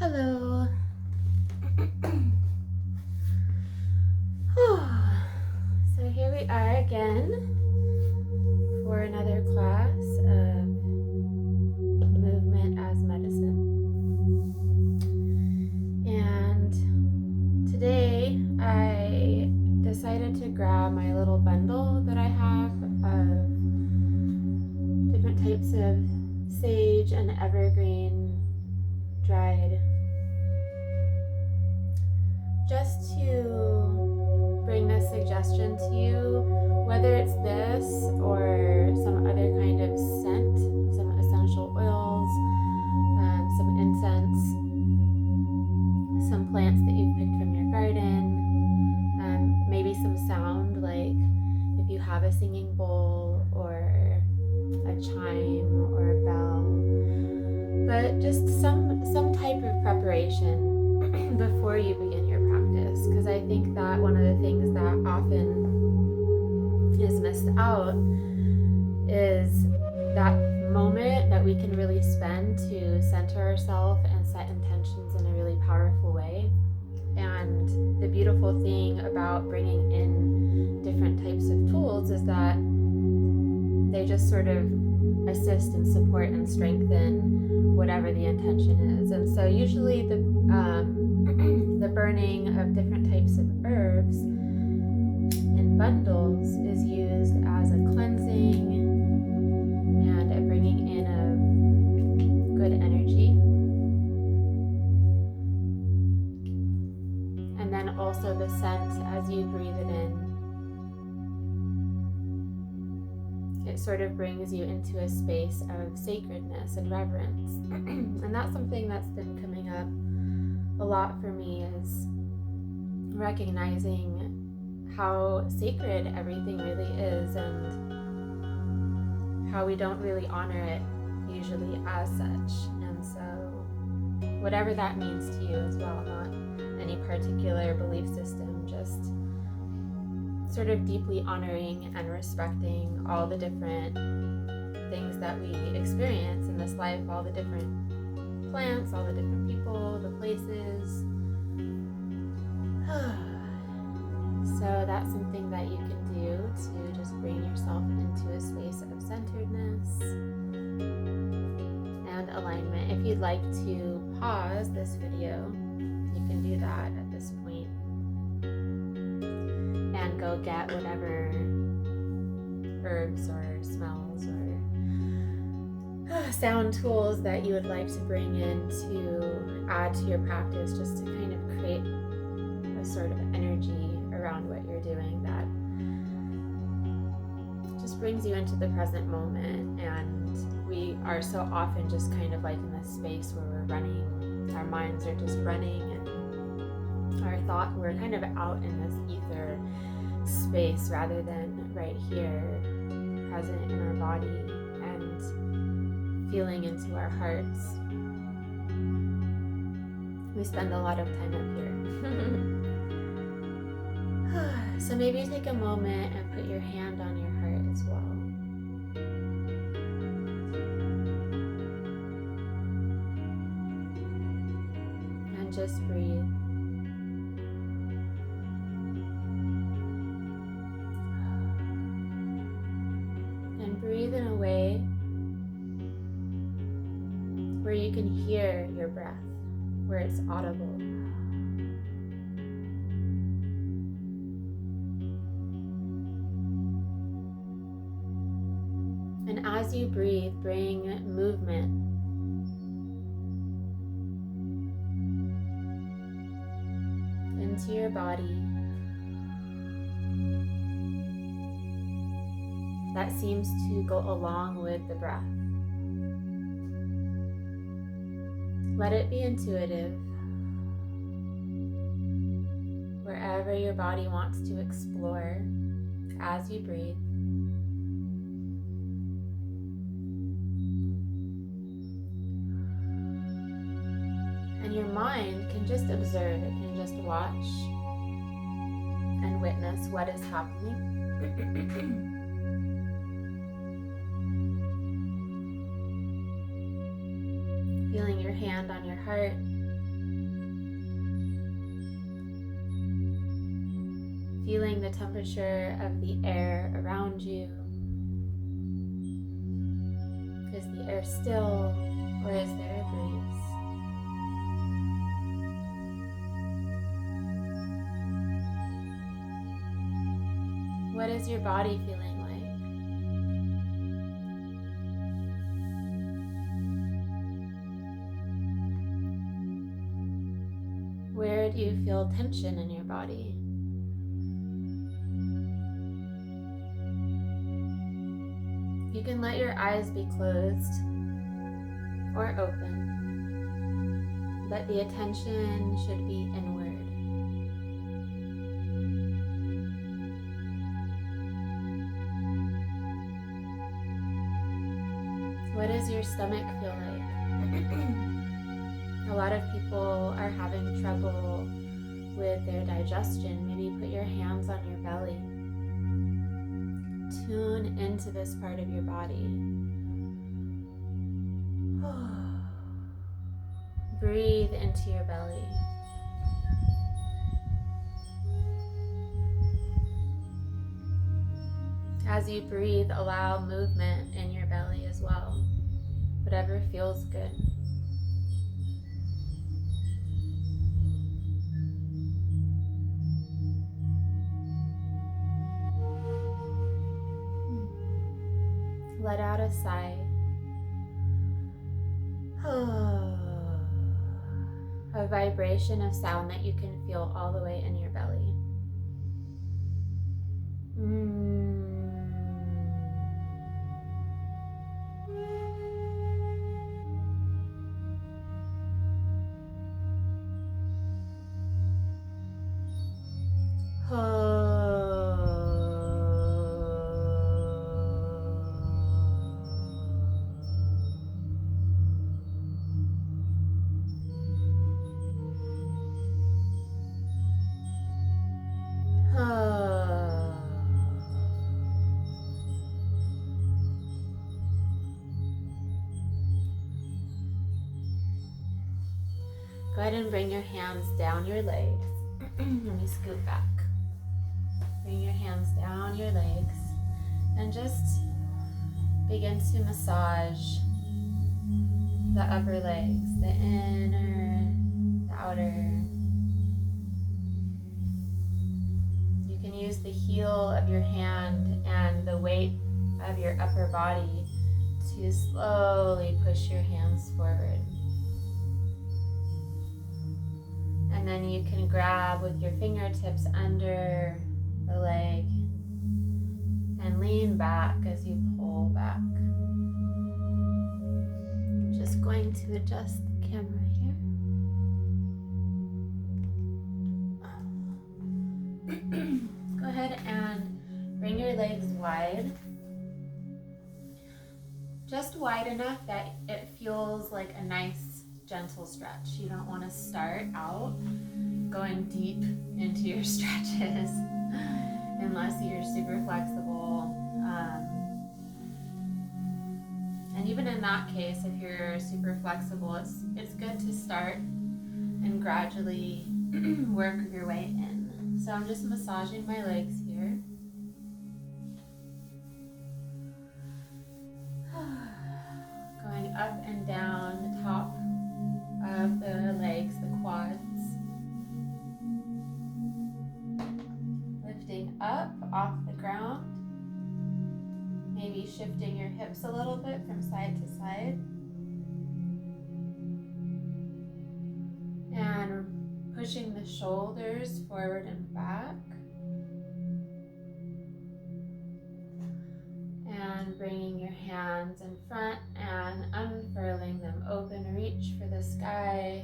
Hello. So here we are again for another class of movement as medicine. And today I decided to grab my little bundle that I have of different types of sage and evergreen dried, just to bring this suggestion to you, whether it's this or some other kind of scent, some essential oils, some incense, some plants that you've picked from your garden, maybe some sound, like if you have a singing bowl or a chime or a bell, but just some type of preparation before you begin your practice, because I think that one of the things that often is missed out is that moment that we can really spend to center ourselves and set intentions in a really powerful way. And the beautiful thing about bringing in different types of tools is that they just sort of assist and support and strengthen whatever the intention is. And so usually the burning of different types of herbs in bundles is used as a cleansing and a bringing in of good energy. And then also the scent, as you breathe it in, it sort of brings you into a space of sacredness and reverence. And that's something that's been coming up a lot for me, is recognizing how sacred everything really is and how we don't really honor it usually as such. And so whatever that means to you as well, not any particular belief system, just sort of deeply honoring and respecting all the different things that we experience in this life, all the different plants, all the different people, the places. So that's something that you can do to just bring yourself into a space of centeredness and alignment. If you'd like to pause this video, you can do that at this point and go get whatever herbs or smells or sound tools that you would like to bring in to add to your practice, just to kind of create a sort of energy around what you're doing that just brings you into the present moment. And we are so often just kind of like in this space where we're running, our minds are just running, and we're kind of out in this ether space rather than right here, present in our body and feeling into our hearts. We spend a lot of time up here. So maybe take a moment and put your hand on your heart as well. And just breathe. And breathe in a way where you can hear your breath, where it's audible. And as you breathe, bring movement into your body that seems to go along with the breath. Let it be intuitive. Wherever your body wants to explore as you breathe. And your mind can just observe, it can just watch and witness what is happening. Feeling your hand on your heart, feeling the temperature of the air around you. Is the air still, or is there a breeze? What is your body feeling like? Where do you feel tension in your body? You can let your eyes be closed or open, but the attention should be inward. What does your stomach feel like? A lot of people are having trouble with their digestion. Maybe put your hands on your belly. Tune into this part of your body. Breathe into your belly. As you breathe, allow movement in your belly as well. Whatever feels good. Let out a sigh. A vibration of sound that you can feel all the way in your belly. Go ahead and bring your hands down your legs. Let me scoot back. Bring your hands down your legs and just begin to massage the upper legs, the inner, the outer. You can use the heel of your hand and the weight of your upper body to slowly push your hands forward. And then you can grab with your fingertips under the leg and lean back as you pull back. I'm just going to adjust the camera here. Go ahead and bring your legs wide. Just wide enough that it feels like a nice gentle stretch. You don't want to start out going deep into your stretches unless you're super flexible. And even in that case, if you're super flexible, it's good to start and gradually work your way in. So I'm just massaging my legs here. Going up and down the top of the legs, the quads. Lifting up off the ground. Maybe shifting your hips a little bit from side to side. And pushing the shoulders forward and back. And bringing your hands in front and unfurling them open. Reach for the sky.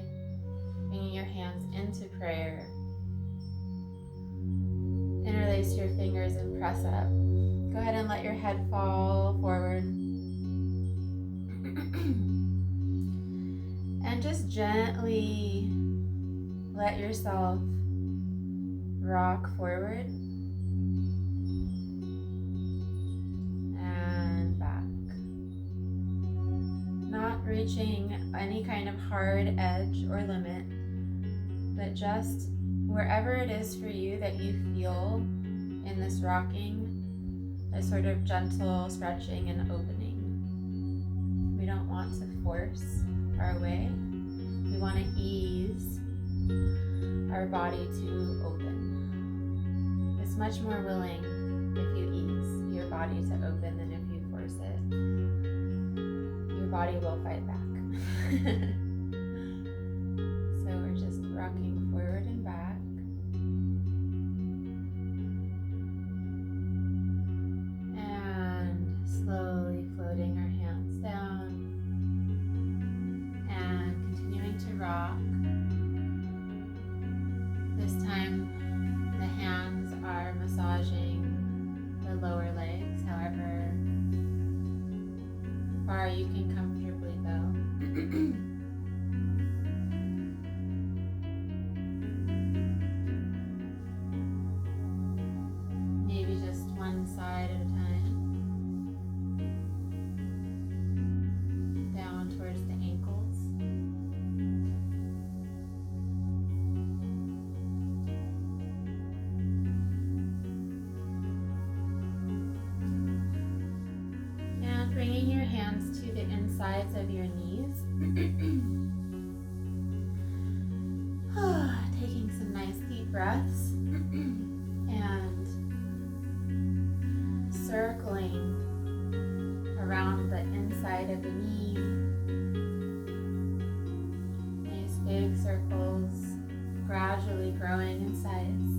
Bringing your hands into prayer. Interlace your fingers and press up. Go ahead and let your head fall forward. And just gently let yourself rock forward and back. Not reaching any kind of hard edge or limit, but just wherever it is for you that you feel in this rocking, a sort of gentle stretching and opening. We don't want to force our way. We want to ease our body to open. It's much more willing if you ease your body to open than if you force it. Your body will fight back. So we're just rocking forward and back. And slowly floating our hands down and continuing to rock. This time the hands are massaging the lower legs, however far you can comfortably go. Maybe just one side at a time. Down towards the ankles. And bringing your hands to the insides of your knees. Taking some nice deep breaths and circling around the inside of the knee. Nice big circles, gradually growing in size.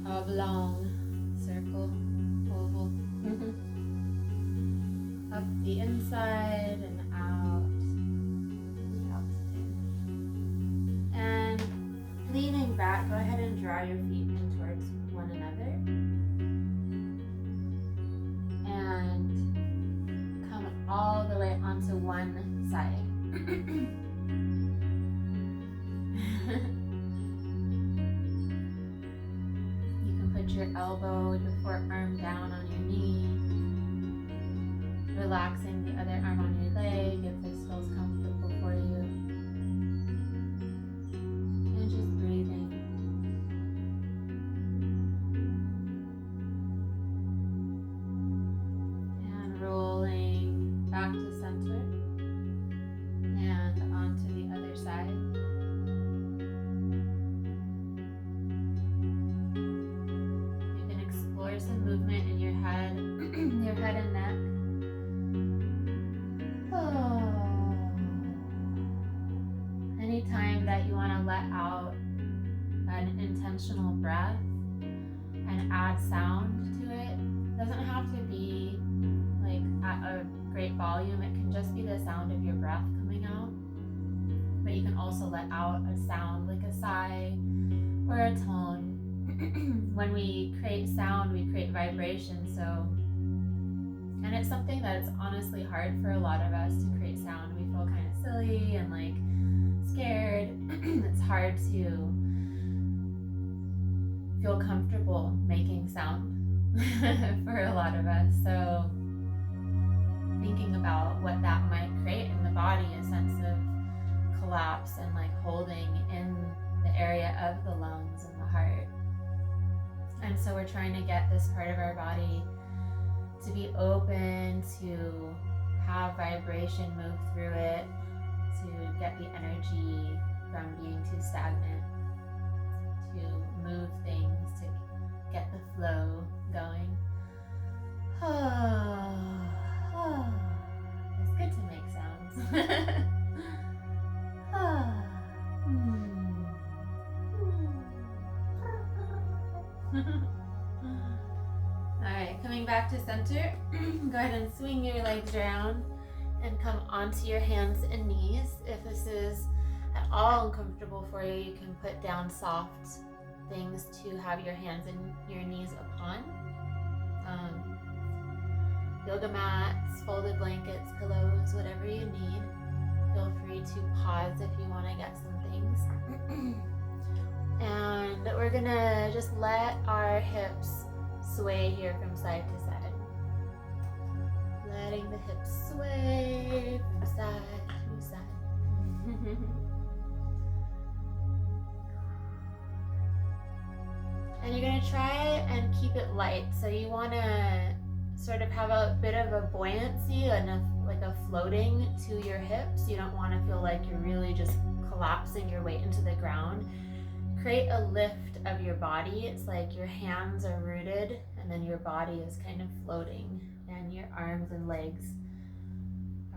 Oblong circle, oval, up the inside and out, and leaning back, go ahead and draw your feet in towards one another, and come all the way onto one side. Your elbow, your forearm down on your knee, relaxing the other arm on your leg if this feels comfortable for you, and just breathing. And rolling back to center and onto the other side. Some movement in your head and neck. Anytime that you want to let out an intentional breath and add sound to it, doesn't have to be like at a great volume. It can just be the sound of your breath coming out. But you can also let out a sound like a sigh or a tone. When we create sound, we create vibration, and it's something that's honestly hard for a lot of us to create sound. We feel kind of silly and like scared. It's hard to feel comfortable making sound for a lot of us. So thinking about what that might create in the body, a sense of collapse and like holding in the area of the lungs and the heart. And so we're trying to get this part of our body to be open, to have vibration move through it, to get the energy from being too stagnant, to move things, to get the flow going. It's good to make sounds. Alright, coming back to center, go ahead and swing your legs around and come onto your hands and knees. If this is at all uncomfortable for you, you can put down soft things to have your hands and your knees upon. Yoga mats, folded blankets, pillows, whatever you need. Feel free to pause if you want to get some things. And we're gonna just let our hips sway here from side to side. Letting the hips sway from side to side. And you're gonna try and keep it light. So you wanna sort of have a bit of a buoyancy and like a floating to your hips. You don't wanna feel like you're really just collapsing your weight into the ground. Create a lift of your body. It's like your hands are rooted and then your body is kind of floating, and your arms and legs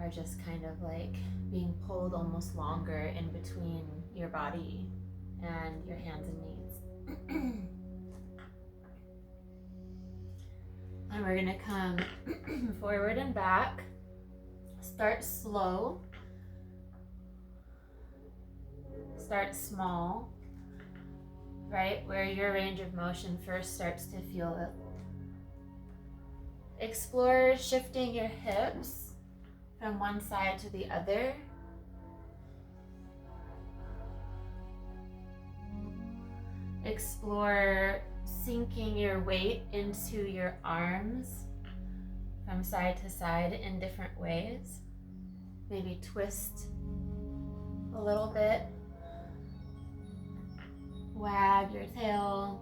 are just kind of like being pulled almost longer in between your body and your hands and knees. And we're gonna come forward and back. Start slow. Start small, right? Where your range of motion first starts to feel it. Explore shifting your hips from one side to the other. Explore sinking your weight into your arms from side to side in different ways. Maybe twist a little bit. Wag your tail.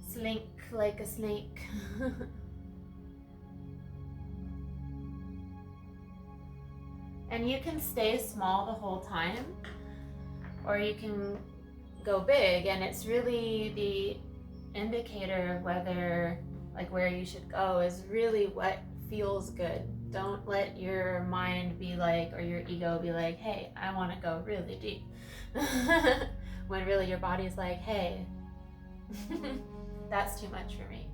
Slink like a snake. And you can stay small the whole time, or you can go big, and it's really the indicator of whether, like, where you should go is really what feels good. Don't let your mind be like, or your ego be like, hey, I want to go really deep. When really your body's like, hey, that's too much for me.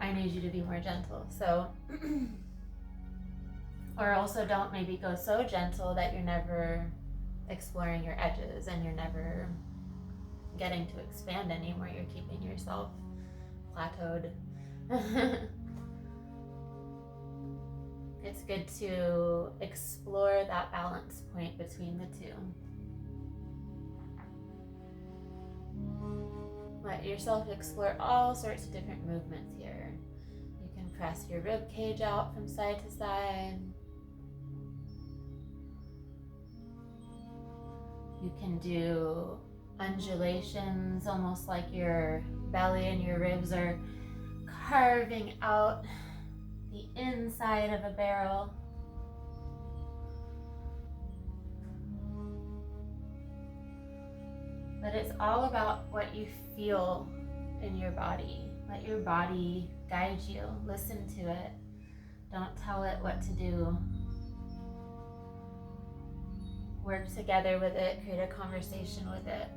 I need you to be more gentle. So, or also don't maybe go so gentle that you're never exploring your edges and you're never getting to expand anymore. You're keeping yourself plateaued. It's good to explore that balance point between the two. Let yourself explore all sorts of different movements here. You can press your rib cage out from side to side. You can do undulations, almost like your belly and your ribs are carving out the inside of a barrel. But it's all about what you feel in your body. Let your body guide you. Listen to it. Don't tell it what to do. Work together with it. Create a conversation with it.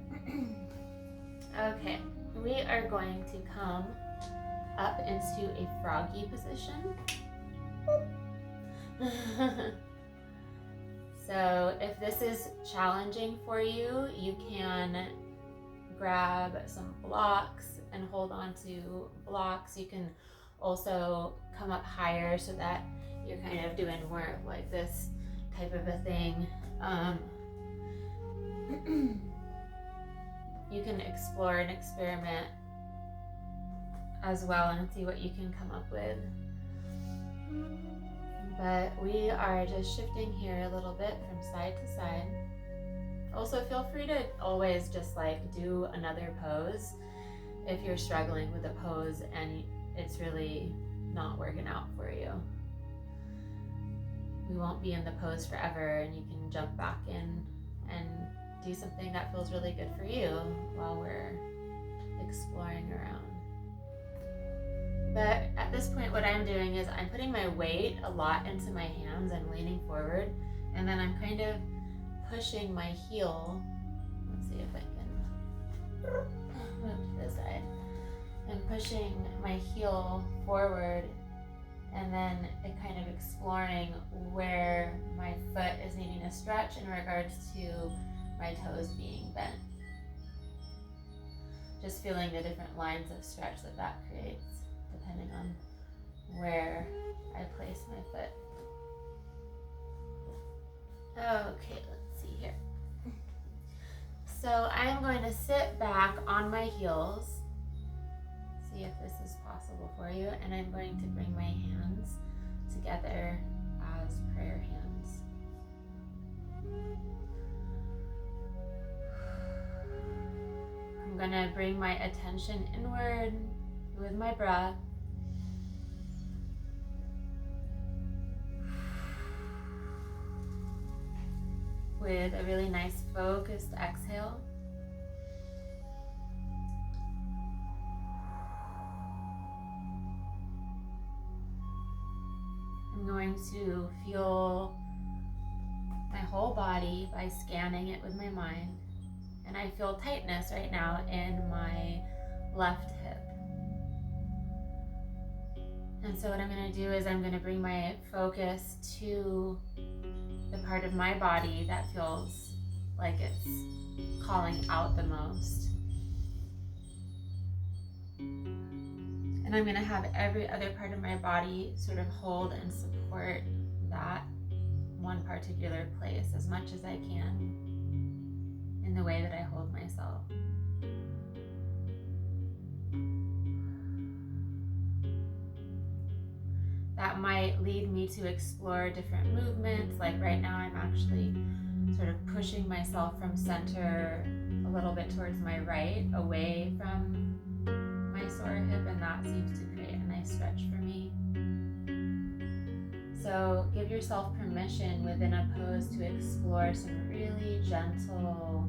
Okay, we are going to come up into a froggy position. So if this is challenging for you, you can grab some blocks and hold on to blocks. You can also come up higher so that you're kind of doing more of like this type of a thing. You can explore and experiment as well and see what you can come up with. But we are just shifting here a little bit from side to side. Also, feel free to always just like do another pose if you're struggling with a pose and it's really not working out for you. We won't be in the pose forever, and you can jump back in and do something that feels really good for you while we're exploring around. But at this point, what I'm doing is I'm putting my weight a lot into my hands. I'm leaning forward, and then I'm kind of pushing my heel. Let's see if I can move to this side. I'm pushing my heel forward, and then kind of exploring where my foot is needing a stretch in regards to my toes being bent. Just feeling the different lines of stretch that creates, depending on where I place my foot. Okay, let's see here. So I'm going to sit back on my heels, see if this is possible for you, and I'm going to bring my hands together as prayer hands. I'm going to bring my attention inward with my breath. With a really nice focused exhale. I'm going to feel my whole body by scanning it with my mind. And I feel tightness right now in my left hip. And so what I'm going to do is I'm going to bring my focus to the part of my body that feels like it's calling out the most. And I'm going to have every other part of my body sort of hold and support that one particular place as much as I can in the way that I hold myself. That might lead me to explore different movements. Like right now I'm actually sort of pushing myself from center a little bit towards my right, away from my sore hip, and that seems to create a nice stretch for me. So give yourself permission within a pose to explore some really gentle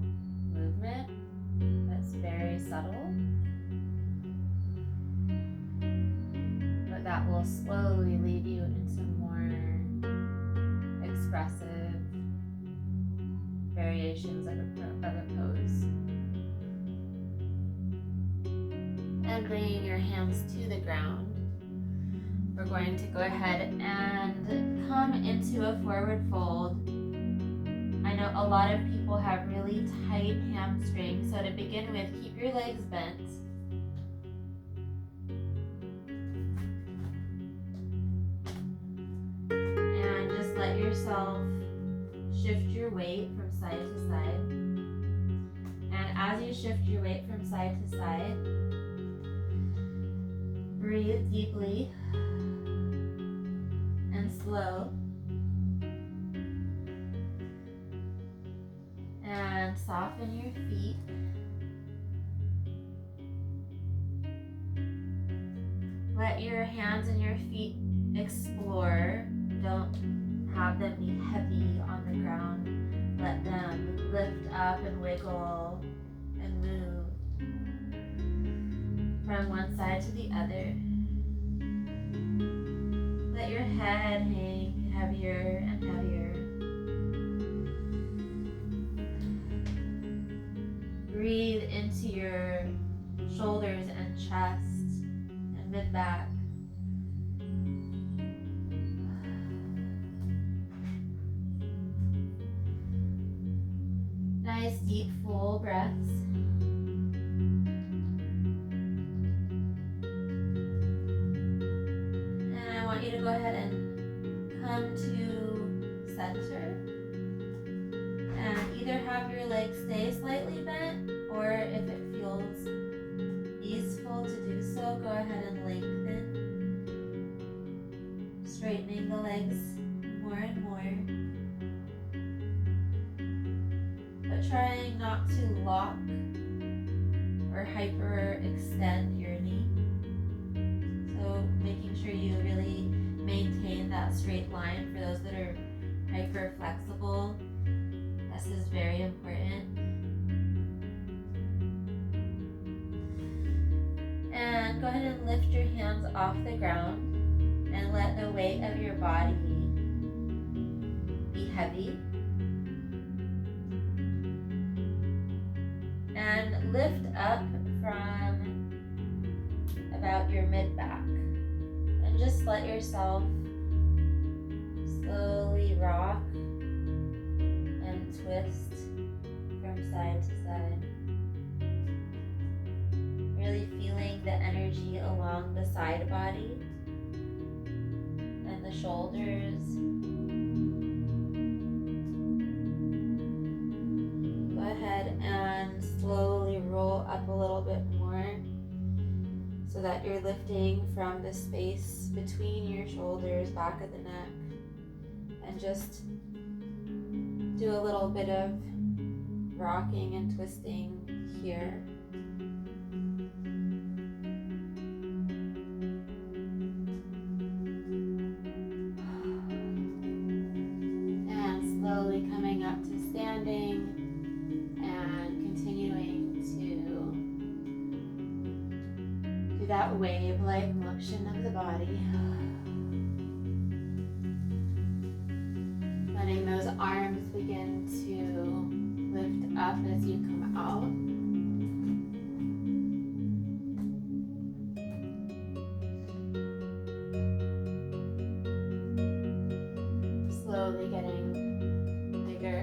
movement that's very subtle, but that will slowly lead you into more expressive variations of a pose. And bringing your hands to the ground, we're going to go ahead and come into a forward fold. I know a lot of people have really tight hamstrings, so to begin with, keep your legs bent. And just let yourself shift your weight from side to side. And as you shift your weight from side to side, breathe deeply and slow. And soften your feet. Let your hands and your feet explore. Don't have them be heavy on the ground. Let them lift up and wiggle and move from one side to the other. Let your head hang heavier and heavier. Breathe into your shoulders and chest and mid-back. Nice deep full breaths. And I want you to go ahead and come to center. And either have your legs stay slightly bent, or if it feels easeful to do so, go ahead and lengthen, straightening the legs more and more, but trying not to lock or hyper extend your knee. So making sure you really maintain that straight line. For those that are hyper flexible, this is very important. And go ahead and lift your hands off the ground and let the weight of your body be heavy. And lift up from about your mid-back. And just let yourself slowly rock and twist from side to side. Really feeling the energy along the side body and the shoulders. that you're lifting from the space between your shoulders, back of the neck, and just do a little bit of rocking and twisting here. And slowly coming up to standing and continuing to do that wave-like motion of the body. Letting those arms begin to lift up as you come out. Slowly getting bigger.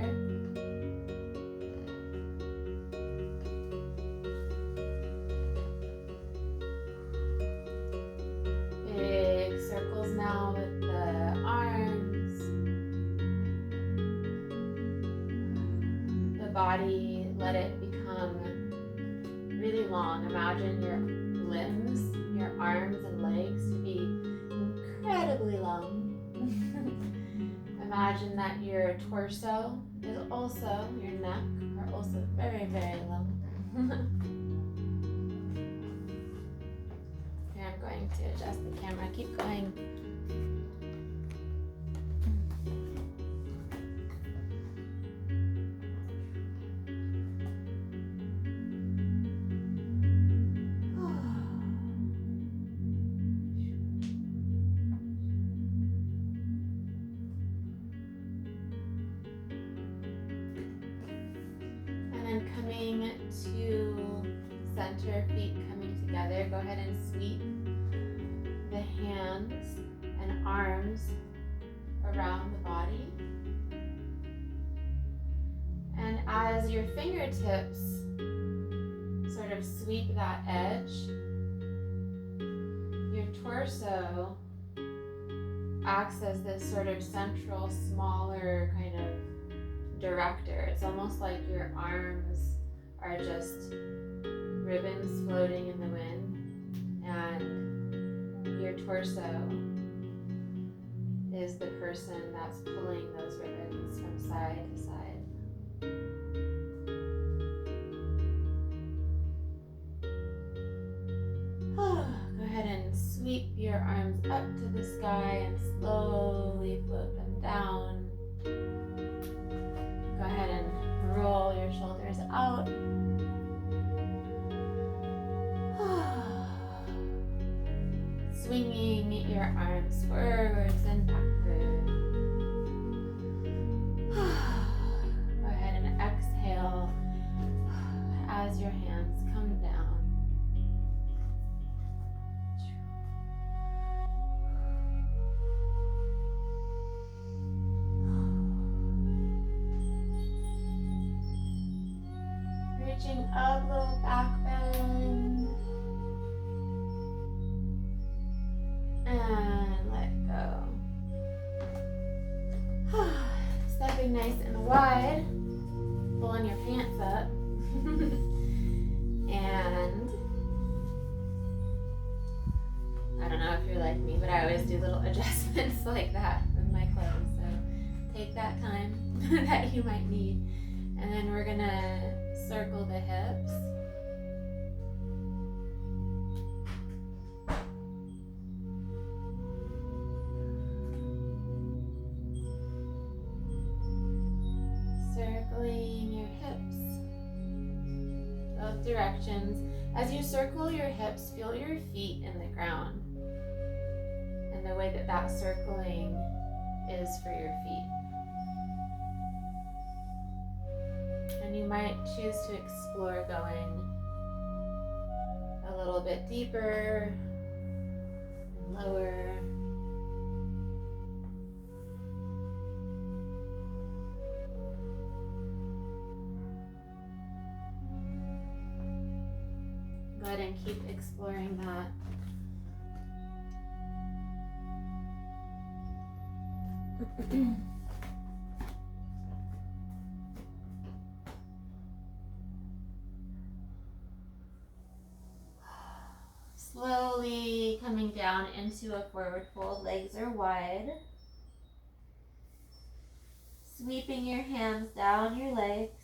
Big circles now with the arms. The body, let it become really long. Imagine your limbs, your arms and legs to be incredibly long. Imagine that your torso is also, your neck are also very, very long. Here, I'm going to adjust the camera. Keep going. Coming to center, feet coming together. Go ahead and sweep the hands and arms around the body. And as your fingertips sort of sweep that edge, your torso acts as this sort of central, smaller kind of director. It's almost like your arms are just ribbons floating in the wind, and your torso is the person that's pulling those ribbons from side to side. Go ahead and sweep your arms up to the sky and slowly float them down. Go ahead and roll your shoulders out. Swinging your arms forwards and backwards. Go ahead and exhale as your hands come down. Reaching up, little back bend. And let go. Stepping nice and wide. Pulling your pants up. And I don't know if you're like me, but I always do little adjustments like that with my clothes. So take that time that you might need. And then we're gonna circle the hips. Circling your hips, both directions. As you circle your hips, feel your feet in the ground and the way that that circling is for your feet. And you might choose to explore going a little bit deeper and lower. Go ahead and keep exploring that. Slowly coming down into a forward fold. Legs are wide. Sweeping your hands down your legs.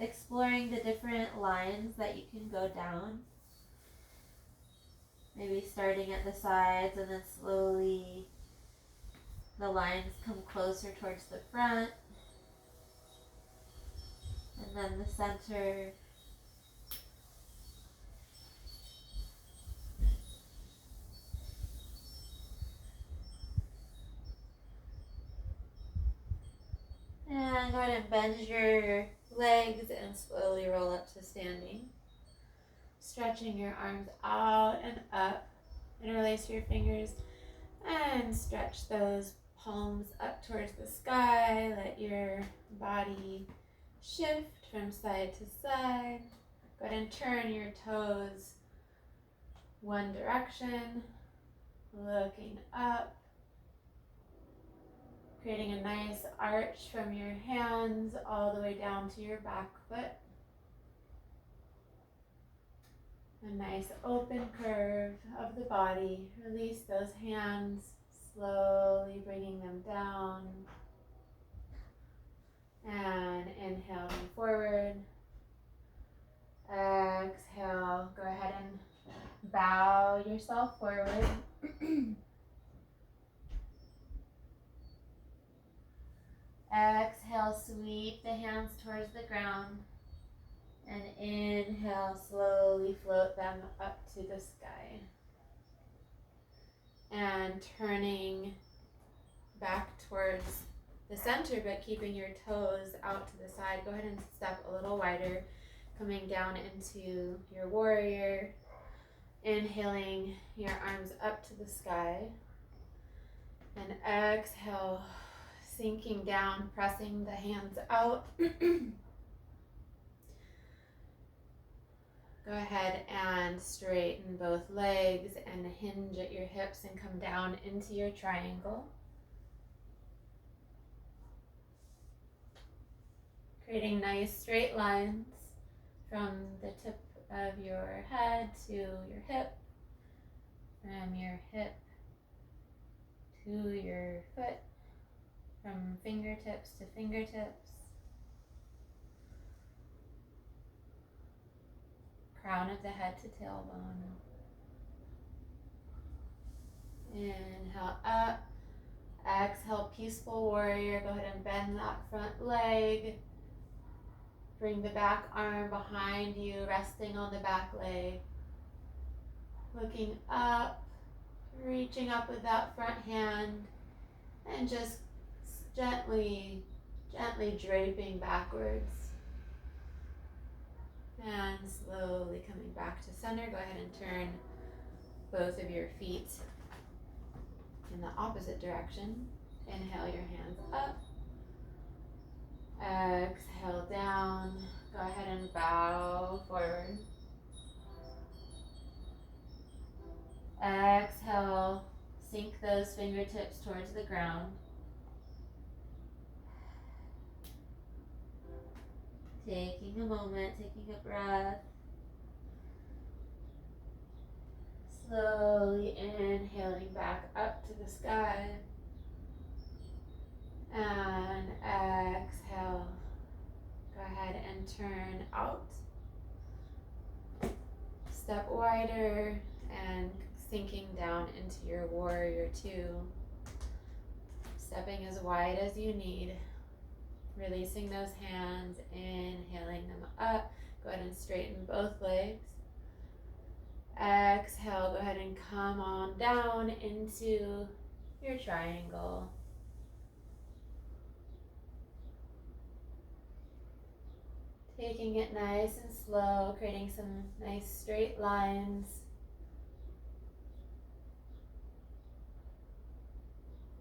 Exploring the different lines that you can go down. Maybe starting at the sides and then slowly the lines come closer towards the front. And then the center. And go ahead and bend your legs and slowly roll up to standing. Stretching your arms out and up. Interlace your fingers and stretch those palms up towards the sky. Let your body shift from side to side. Go ahead and turn your toes one direction, looking up. Creating a nice arch from your hands all the way down to your back foot. A nice open curve of the body. Release those hands, slowly bringing them down. And inhaling forward. Exhale, go ahead and bow yourself forward. Exhale, sweep the hands towards the ground. And inhale, slowly float them up to the sky. And turning back towards the center, but keeping your toes out to the side. Go ahead and step a little wider, coming down into your warrior. Inhaling your arms up to the sky. And exhale, sinking down, pressing the hands out. Go ahead and straighten both legs and hinge at your hips and come down into your triangle. Creating nice straight lines from the tip of your head to your hip, from your hip to your foot, from fingertips to fingertips. Crown of the head to tailbone. Inhale up. Exhale, peaceful warrior. Go ahead and bend that front leg. Bring the back arm behind you, resting on the back leg. Looking up, reaching up with that front hand, and just gently draping backwards. And slowly coming back to center. Go ahead and turn both of your feet in the opposite direction. Inhale your hands up. Exhale down. Go ahead and bow forward. Exhale, sink those fingertips towards the ground. Taking a moment, taking a breath. Slowly inhaling back up to the sky. And exhale. Go ahead and turn out. Step wider and sinking down into your warrior two. Stepping as wide as you need. Releasing those hands, inhaling them up. Go ahead and straighten both legs. Exhale, go ahead and come on down into your triangle. Taking it nice and slow, creating some nice straight lines.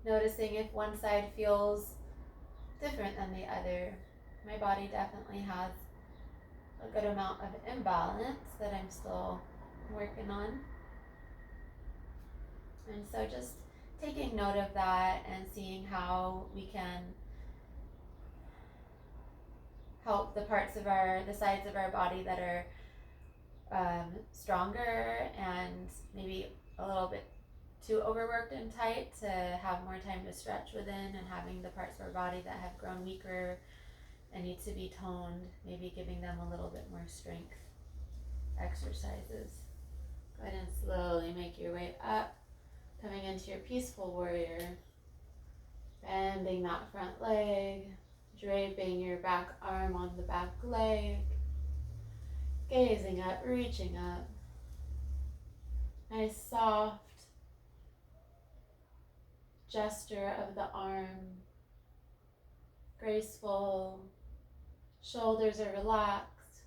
Noticing if one side feels different than the other. My body definitely has a good amount of imbalance that I'm still working on. And so just taking note of that and seeing how we can help the parts of the sides of our body that are stronger and maybe a little bit too overworked and tight to have more time to stretch within, and having the parts of our body that have grown weaker and need to be toned, maybe giving them a little bit more strength exercises. Go ahead and slowly make your way up, coming into your peaceful warrior, bending that front leg, draping your back arm on the back leg, gazing up, reaching up. Nice soft gesture of the arm, graceful, shoulders are relaxed,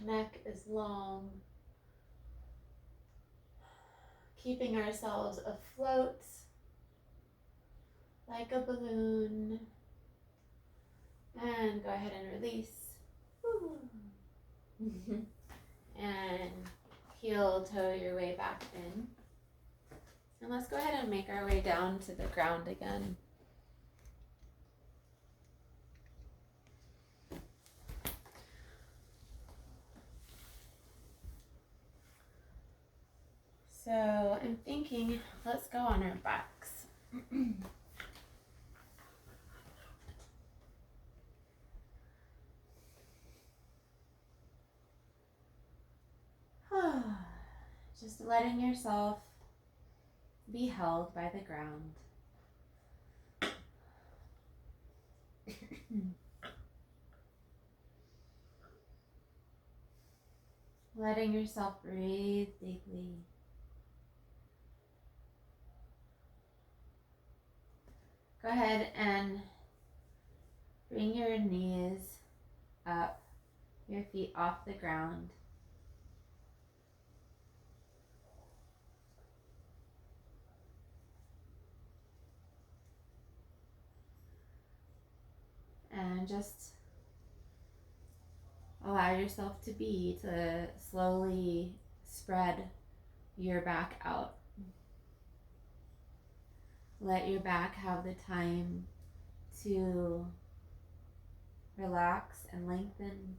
neck is long, keeping ourselves afloat like a balloon. And go ahead and release. And heel toe your way back in. And let's go ahead and make our way down to the ground again. So I'm thinking, let's go on our backs. Just letting yourself be held by the ground. Letting yourself breathe deeply. Go ahead and bring your knees up, your feet off the ground. And just allow yourself to slowly spread your back out. Let your back have the time to relax and lengthen.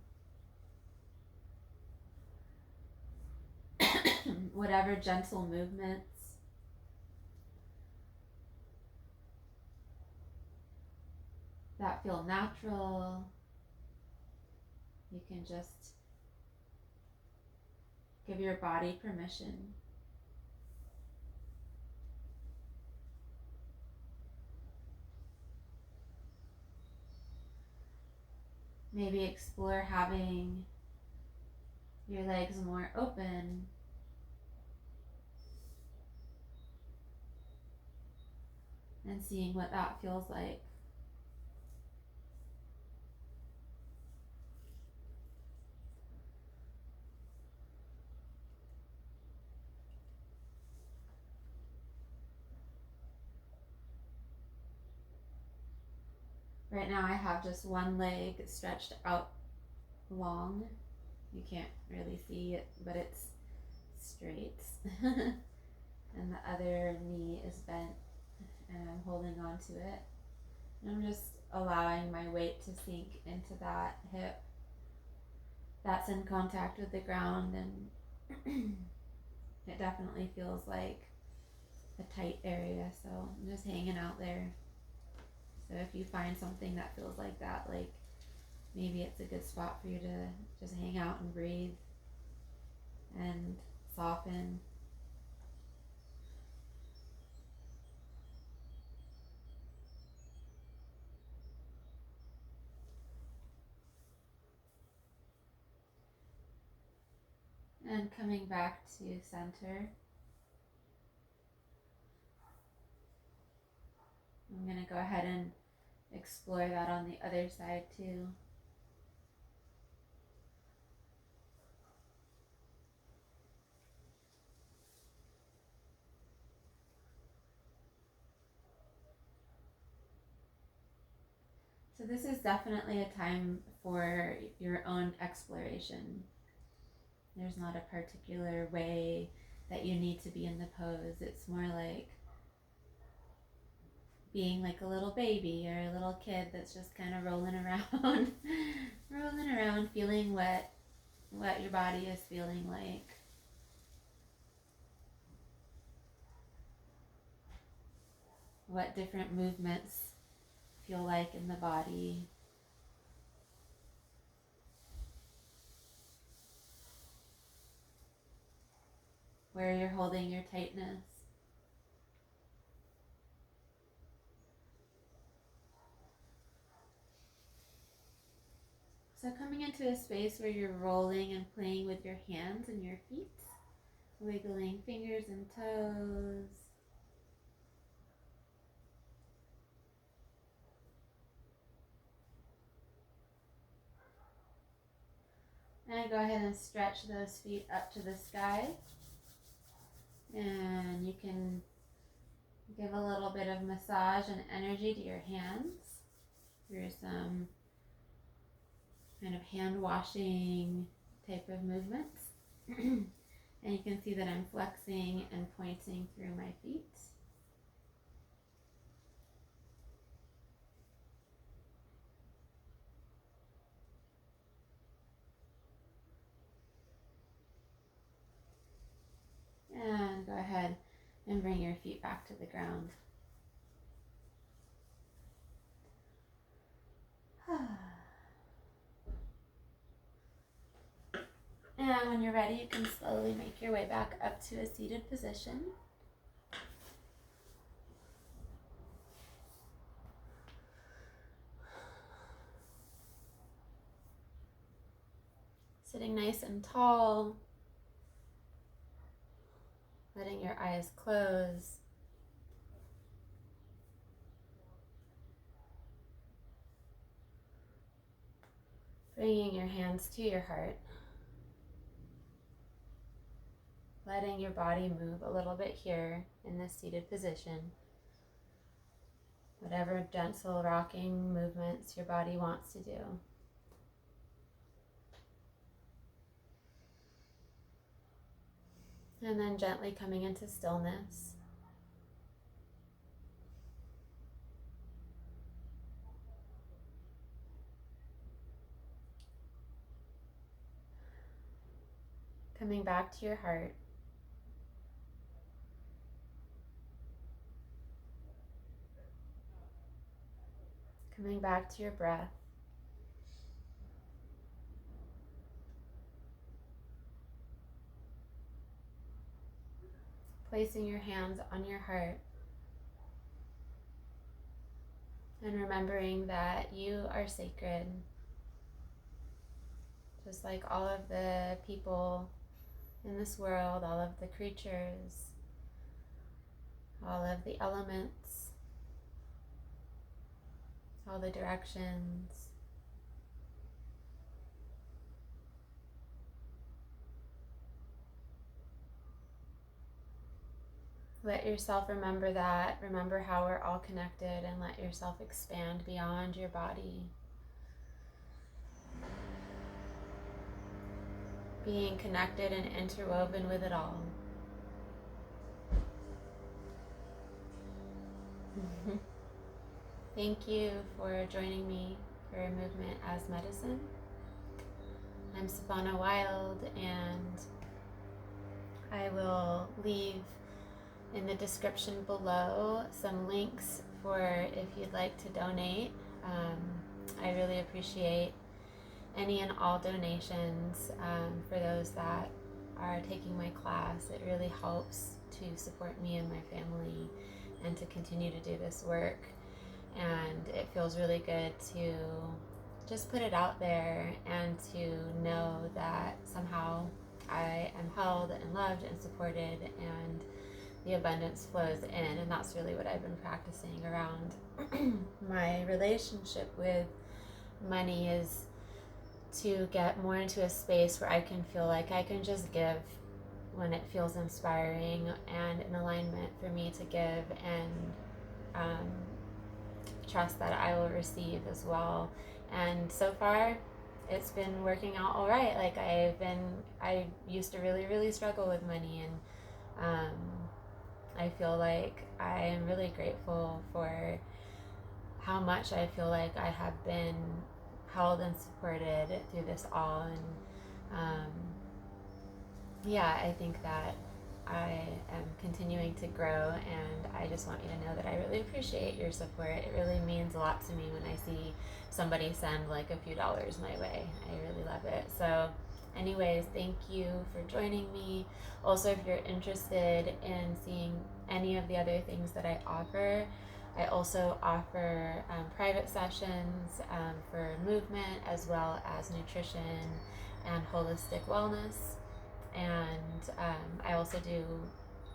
Whatever gentle movements that feel natural, you can just give your body permission. Maybe explore having your legs more open, and seeing what that feels like. Right now I have just one leg stretched out long. You can't really see it, but it's straight. And the other knee is bent, and I'm holding on to it. And I'm just allowing my weight to sink into that hip that's in contact with the ground, and it definitely feels like a tight area, so I'm just hanging out there. So if you find something that feels like that, like maybe it's a good spot for you to just hang out and breathe and soften. And coming back to center. I'm going to go ahead and explore that on the other side too. So this is definitely a time for your own exploration. There's not a particular way that you need to be in the pose. It's more like being like a little baby or a little kid that's just kind of rolling around, rolling around, feeling what your body is feeling like. What different movements feel like in the body. Where you're holding your tightness. So coming into a space where you're rolling and playing with your hands and your feet, wiggling fingers and toes. And go ahead and stretch those feet up to the sky. And you can give a little bit of massage and energy to your hands through some kind of hand washing type of movements. And you can see that I'm flexing and pointing through my feet. And go ahead and bring your feet back to the ground. And when you're ready, you can slowly make your way back up to a seated position. Sitting nice and tall, letting your eyes close. Bringing your hands to your heart. Letting your body move a little bit here in this seated position. Whatever gentle rocking movements your body wants to do. And then gently coming into stillness. Coming back to your heart. Coming back to your breath. Placing your hands on your heart. And remembering that you are sacred. Just like all of the people in this world, all of the creatures, all of the elements, all the directions. Let yourself remember that. Remember how we're all connected, and let yourself expand beyond your body. Being connected and interwoven with it all. Thank you for joining me for Movement as Medicine. I'm Sefana Wilde, and I will leave in the description below some links for if you'd like to donate. I really appreciate any and all donations for those that are taking my class. It really helps to support me and my family and to continue to do this work. And it feels really good to just put it out there and to know that somehow I am held and loved and supported, and the abundance flows in. And that's really what I've been practicing around my relationship with money, is to get more into a space where I can feel like I can just give when it feels inspiring and in alignment for me to give, and trust that I will receive as well. And so far it's been working out all right. Like I used to really struggle with money, and I feel like I am really grateful for how much I feel like I have been held and supported through this all. And yeah, I think that I am continuing to grow, and I just want you to know that I really appreciate your support. It really means a lot to me when I see somebody send like a few dollars my way. I really love it. So anyways, thank you for joining me. Also, if you're interested in seeing any of the other things that I offer, I also offer private sessions for movement as well as nutrition and holistic wellness. And I also do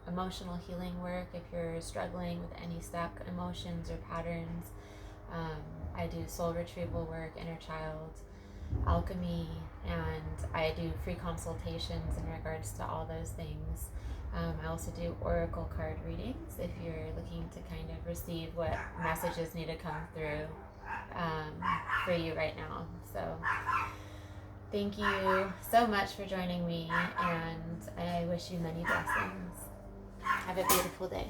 emotional healing work if you're struggling with any stuck emotions or patterns. I do soul retrieval work, inner child, alchemy, and I do free consultations in regards to all those things. I also do oracle card readings if you're looking to kind of receive what messages need to come through for you right now. So thank you so much for joining me, and I wish you many blessings. Have a beautiful day.